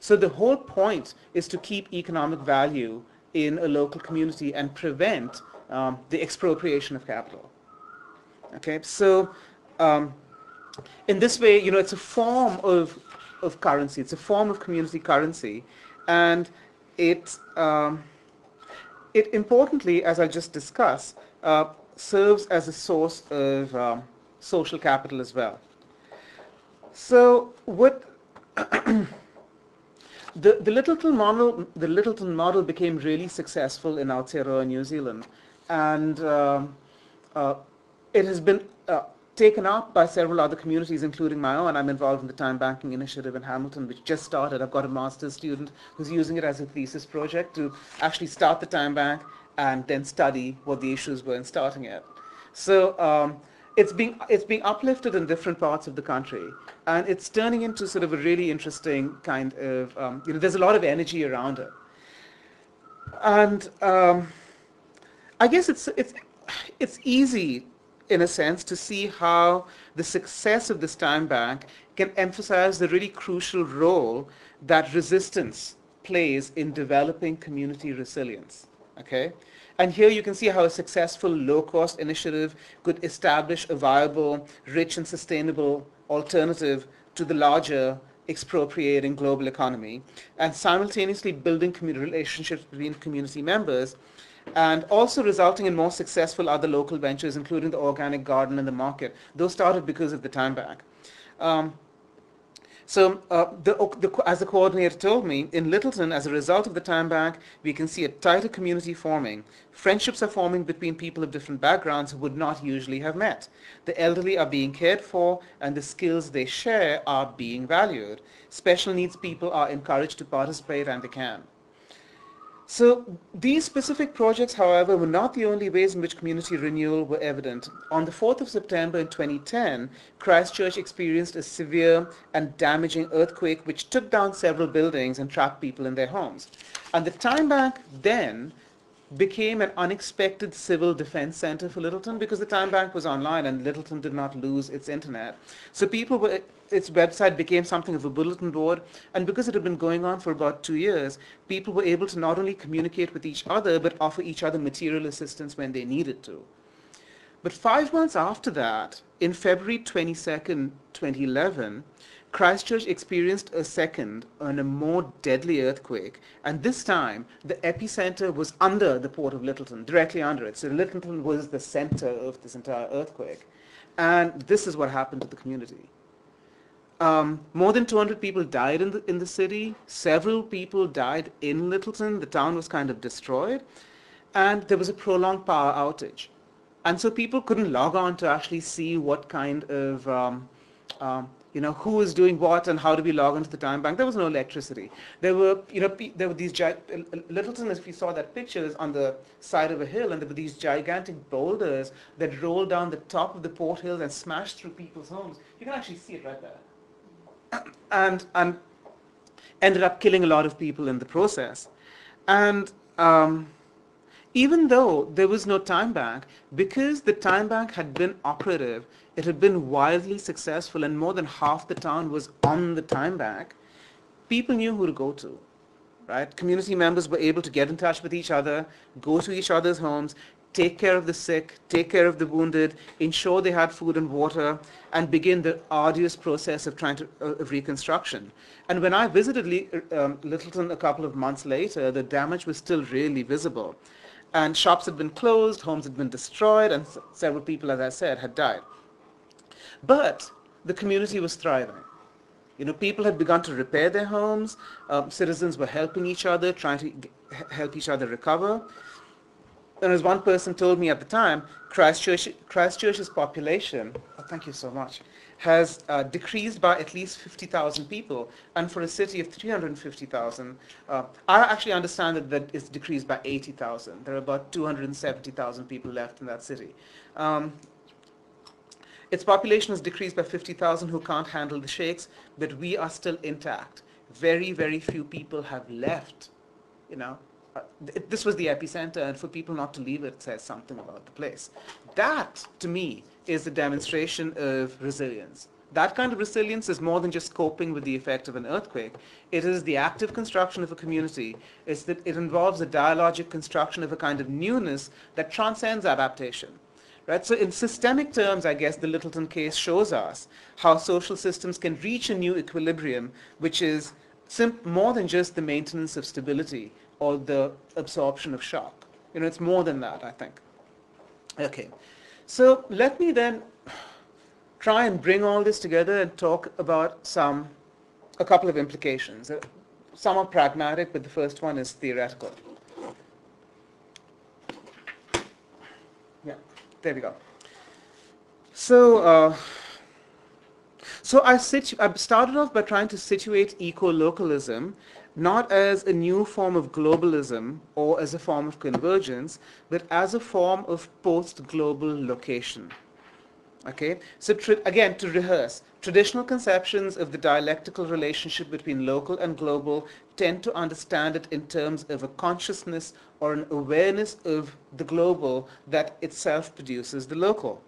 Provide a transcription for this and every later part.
So the whole point is to keep economic value in a local community and prevent the expropriation of capital. Okay, so um, in this way, it's a form of currency. It's a form of community currency, and it it importantly, as I'll just discuss, serves as a source of social capital as well. So what the Littleton model became really successful in Aotearoa, New Zealand, and uh, it has been taken up by several other communities, including my own. I'm involved in the Time Banking Initiative in Hamilton, which just started. I've got a master's student who's using it as a thesis project to actually start the time bank and then study what the issues were in starting it. So it's being uplifted in different parts of the country, and it's turning into sort of a really interesting kind of there's a lot of energy around it, and I guess it's easy in a sense to see how the success of this time bank can emphasize the really crucial role that resistance plays in developing community resilience. Okay? And here you can see how a successful low-cost initiative could establish a viable, rich and sustainable alternative to the larger expropriating global economy, and simultaneously building relationships between community members, and also resulting in more successful other local ventures, including the organic garden and the market. Those started because of the time bank. Um, as the coordinator told me, in Littleton, as a result of the time bank, we can see a tighter community forming. Friendships are forming between people of different backgrounds who would not usually have met. The elderly are being cared for, and the skills they share are being valued. Special needs people are encouraged to participate, and they can. So these specific projects, however, were not the only ways in which community renewal were evident. On the 4th of September in 2010, Christchurch experienced a severe and damaging earthquake which took down several buildings and trapped people in their homes. And the time bank then became an unexpected civil defense center for Littleton because the time bank was online and Littleton did not lose its internet. So its website became something of a bulletin board, and because it had been going on for about 2 years, people were able to not only communicate with each other but offer each other material assistance when they needed to. But 5 months after that, in February 22nd, 2011, Christchurch experienced a second and a more deadly earthquake, and this time the epicenter was under the port of Littleton, directly under it. So Littleton was the center of this entire earthquake. And this is what happened to the community. More than 200 people died in the city. Several people died in Littleton. The town was kind of destroyed. And there was a prolonged power outage. And so people couldn't log on to actually see what kind of who was doing what and how do we log into the time bank. There was no electricity. There were these Littleton, if you saw that picture, is on the side of a hill, and there were these gigantic boulders that rolled down the top of the port hills and smashed through people's homes. You can actually see it right there, and ended up killing a lot of people in the process. And even though there was no time bank, because the time bank had been operative, it had been wildly successful, and more than half the town was on the time bank, people knew who to go to, right? Community members were able to get in touch with each other, go to each other's homes, take care of the sick, take care of the wounded, ensure they had food and water, and begin the arduous process of of reconstruction. And when I visited Littleton a couple of months later, the damage was still really visible. And shops had been closed, homes had been destroyed, and several people, as I said, had died. But the community was thriving. People had begun to repair their homes. Citizens were helping each other, trying to help each other recover. And as one person told me at the time, Christchurch's population, thank you so much, has decreased by at least 50,000 people. And for a city of 350,000, I actually understand that it's decreased by 80,000. There are about 270,000 people left in that city. Its population has decreased by 50,000 who can't handle the shakes, but we are still intact. Very, very few people have left. This was the epicenter, and for people not to leave it says something about the place. That, to me, is a demonstration of resilience. That kind of resilience is more than just coping with the effect of an earthquake. It is the active construction of a community. It's that it involves a dialogic construction of a kind of newness that transcends adaptation. Right? So in systemic terms, I guess the Littleton case shows us how social systems can reach a new equilibrium, which is more than just the maintenance of stability or the absorption of shock. It's more than that, I think. Okay, so let me then try and bring all this together and talk about a couple of implications. Some are pragmatic, but the first one is theoretical. Yeah, there we go. So, I started off by trying to situate eco-localism not as a new form of globalism or as a form of convergence, but as a form of post-global location. Okay, so again, to rehearse, traditional conceptions of the dialectical relationship between local and global tend to understand it in terms of a consciousness or an awareness of the global that itself produces the local.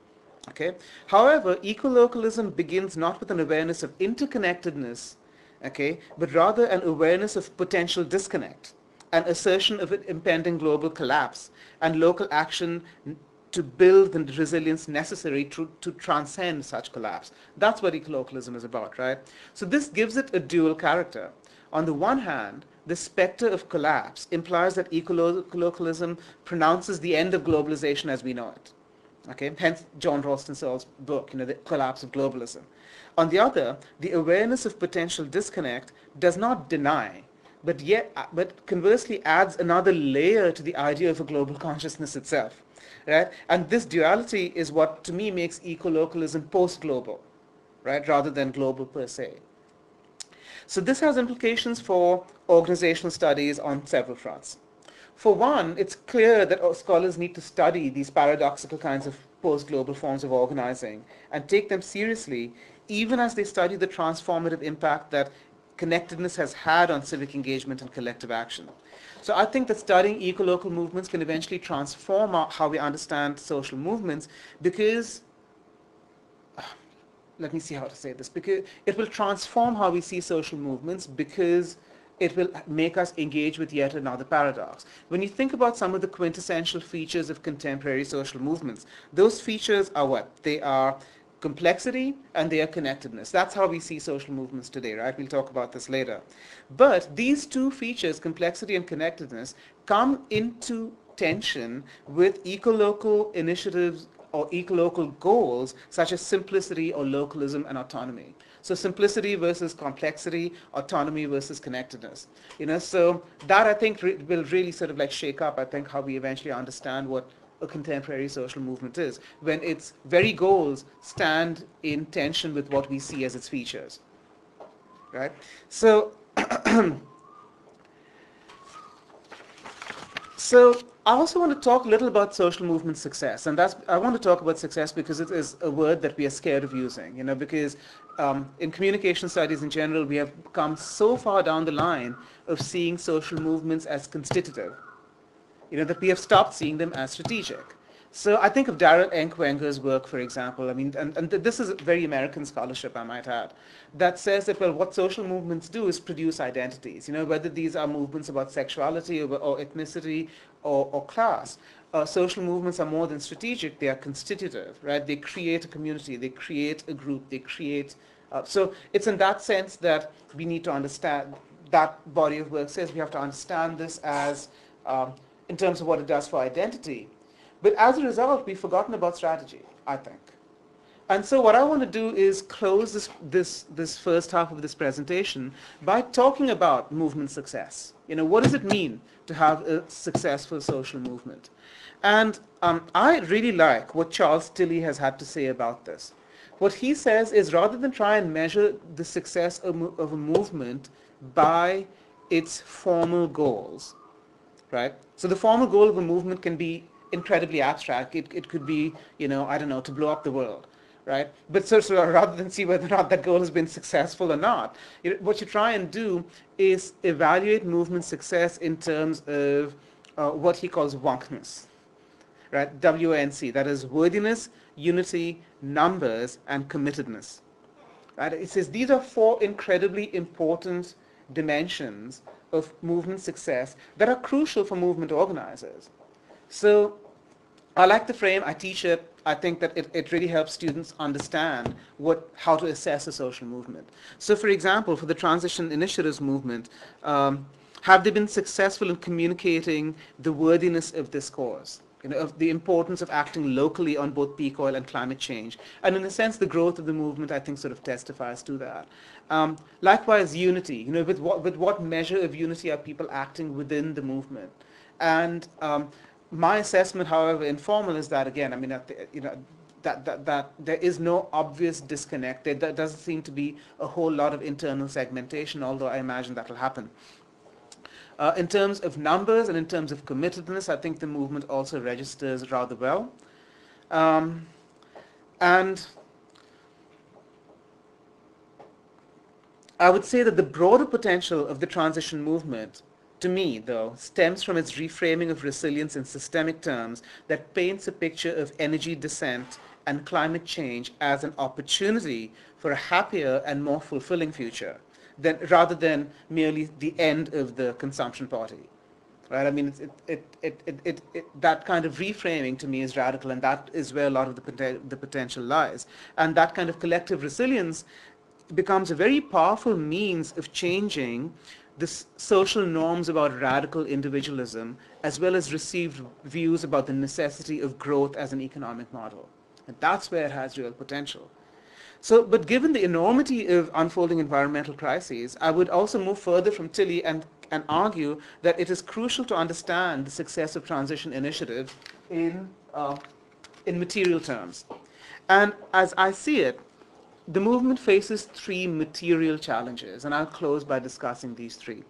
Okay, however, ecolocalism begins not with an awareness of interconnectedness, okay, but rather an awareness of potential disconnect, an assertion of an impending global collapse, and local action to build the resilience necessary to transcend such collapse. That's what ecolocalism is about, right? So this gives it a dual character. On the one hand, the specter of collapse implies that ecolocalism pronounces the end of globalization as we know it. Okay, hence John Ralston Searle's book, The Collapse of Globalism. On the other, the awareness of potential disconnect does not deny, but conversely adds another layer to the idea of a global consciousness itself. Right? And this duality is what, to me, makes ecolocalism post-global, right, rather than global per se. So this has implications for organizational studies on several fronts. For one, it's clear that scholars need to study these paradoxical kinds of post-global forms of organizing and take them seriously, even as they study the transformative impact that connectedness has had on civic engagement and collective action. So I think that studying ecolocal movements can eventually transform how we understand social movements because, let me see how to say this, because it will transform how we see social movements because it will make us engage with yet another paradox. When you think about some of the quintessential features of contemporary social movements, those features are what? They are complexity and they are connectedness. That's how we see social movements today, right? We'll talk about this later. But these two features, complexity and connectedness, come into tension with ecolocal initiatives or ecolocal goals such as simplicity or localism and autonomy. So simplicity versus complexity, autonomy versus connectedness. So that I think will really sort of like shake up, I think, how we eventually understand what a contemporary social movement is, when its very goals stand in tension with what we see as its features. Right? So So I also want to talk a little about social movement success, and I want to talk about success because it is a word that we are scared of using, because in communication studies in general, we have come so far down the line of seeing social movements as constitutive, that we have stopped seeing them as strategic. So I think of Darrell Enkwenger's work, for example. I mean, and this is very American scholarship, I might add, that says that, well, what social movements do is produce identities, whether these are movements about sexuality or ethnicity or class. Social movements are more than strategic, they are constitutive, right? They create a community, they create a group, they create... so it's in that sense that we need to understand, that body of work says we have to understand this as, in terms of what it does for identity. But as a result, we've forgotten about strategy, I think. And so what I want to do is close this first half of this presentation by talking about movement success. What does it mean to have a successful social movement? And I really like what Charles Tilley has had to say about this. What he says is, rather than try and measure the success of a movement by its formal goals, right? So the formal goal of a movement can be incredibly abstract. It could be, I don't know, to blow up the world, right? But so rather than see whether or not that goal has been successful or not, what you try and do is evaluate movement success in terms of what he calls wonkness, right? WNC, that is worthiness, unity, numbers, and committedness. Right? It says these are four incredibly important dimensions of movement success that are crucial for movement organizers. So I like the frame. I teach it. I think that it really helps students understand how to assess a social movement. So, for example, for the transition initiatives movement, have they been successful in communicating the worthiness of this cause? Of the importance of acting locally on both peak oil and climate change. And in a sense, the growth of the movement, I think, sort of testifies to that. Likewise, unity. With what measure of unity are people acting within the movement? And my assessment, however informal, is that again, I mean, that there is no obvious disconnect. There doesn't seem to be a whole lot of internal segmentation, although I imagine that will happen. In terms of numbers and in terms of committedness, I think the movement also registers rather well. Um, and I would say that the broader potential of the transition movement, to me, though, stems from its reframing of resilience in systemic terms that paints a picture of energy descent and climate change as an opportunity for a happier and more fulfilling future, rather than merely the end of the consumption party. Right? I mean, that kind of reframing to me is radical, and that is where a lot of the potential lies. And that kind of collective resilience becomes a very powerful means of changing the social norms about radical individualism, as well as received views about the necessity of growth as an economic model. And that's where it has real potential. So, but given the enormity of unfolding environmental crises, I would also move further from Tilly and argue that it is crucial to understand the success of transition initiatives in material terms. And as I see it, the movement faces three material challenges, and I'll close by discussing these three.